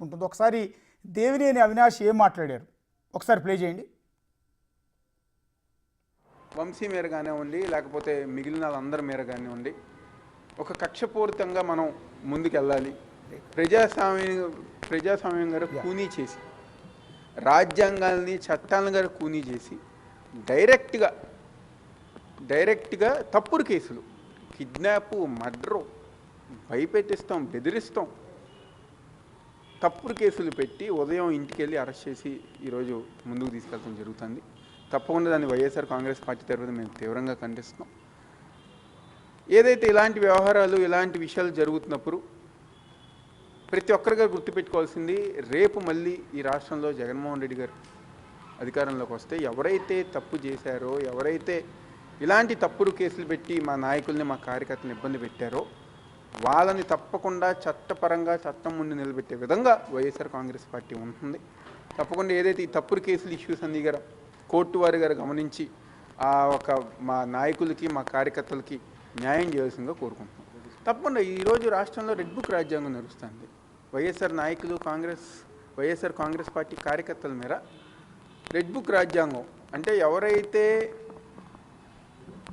ఉంటుంది. ఒకసారి దేవినేని అవినాష్ ఏం మాట్లాడారు ఒకసారి ప్లే చేయండి. వంశీ మేర కానివ్వండి, లేకపోతే మిగిలిన వాళ్ళందరి మేర కానివ్వండి, ఒక కక్షపూరితంగా మనం ముందుకెళ్ళాలి. ప్రజాస్వామ్యం గారు కూనీ చేసి, రాజ్యాంగాల్ని చట్టాలను గారు కూనీ చేసి డైరెక్ట్గా తప్పుడు కేసులు, కిడ్నాపు, మర్డరు, భయపెట్టిస్తాం, బెదిరిస్తాం, తప్పుడు కేసులు పెట్టి ఉదయం ఇంటికి వెళ్ళి అరెస్ట్ చేసి ఈరోజు ముందుకు తీసుకెళ్ళడం జరుగుతుంది. తప్పకుండా దాన్ని వైఎస్ఆర్ కాంగ్రెస్ పార్టీ తరఫున మేము తీవ్రంగా ఖండిస్తున్నాం. ఏదైతే ఇలాంటి వ్యవహారాలు, ఇలాంటి విషయాలు జరుగుతున్నప్పుడు ప్రతి ఒక్కరిగా గుర్తుపెట్టుకోవాల్సింది, రేపు మళ్ళీ ఈ రాష్ట్రంలో జగన్మోహన్ రెడ్డి గారు అధికారంలోకి వస్తే ఎవరైతే తప్పు చేశారో, ఎవరైతే ఇలాంటి తప్పుడు కేసులు పెట్టి మా నాయకుల్ని, మా కార్యకర్తలను ఇబ్బంది పెట్టారో వాళ్ళని తప్పకుండా చట్టపరంగా చట్టం ముందు నిలబెట్టే విధంగా వైఎస్ఆర్ కాంగ్రెస్ పార్టీ ఉంటుంది. తప్పకుండా ఏదైతే ఈ తప్పుడు కేసులు ఇష్యూస్ అన్నీ గారు కోర్టు వారి గారు గమనించి మా నాయకులకి, మా కార్యకర్తలకి న్యాయం చేయాల్సిందిగా కోరుకుంటున్నాం. తప్పకుండా ఈరోజు రాష్ట్రంలో రెడ్ బుక్ రాజ్యాంగం నడుస్తుంది. వైఎస్ఆర్ నాయకులు, వైఎస్ఆర్ కాంగ్రెస్ పార్టీ కార్యకర్తల మేర రెడ్ బుక్ రాజ్యాంగం అంటే ఎవరైతే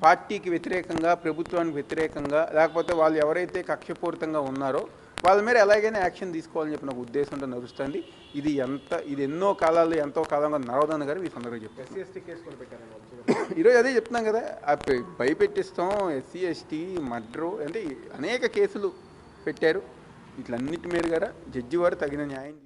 పార్టీకి వ్యతిరేకంగా, ప్రభుత్వానికి వ్యతిరేకంగా, లేకపోతే వాళ్ళు ఎవరైతే కక్షపూరితంగా ఉన్నారో వాళ్ళ మీద ఎలాగైనా యాక్షన్ తీసుకోవాలని చెప్పిన ఒక ఉద్దేశంతో నడుస్తుంది. ఇది ఎంతో కాలంగా నడవదని గారు ఈ సందర్భంగా చెప్పారు. ఎస్సీ ఎస్టీ కేసు కూడా పెట్టారు ఈరోజు అదే చెప్తున్నాం కదా, భయపెట్టిస్తాం, ఎస్సీ ఎస్టీ మర్డరు అంటే అనేక కేసులు పెట్టారు. వీటన్నిటి మీద గారు జడ్జి వారు తగిన న్యాయం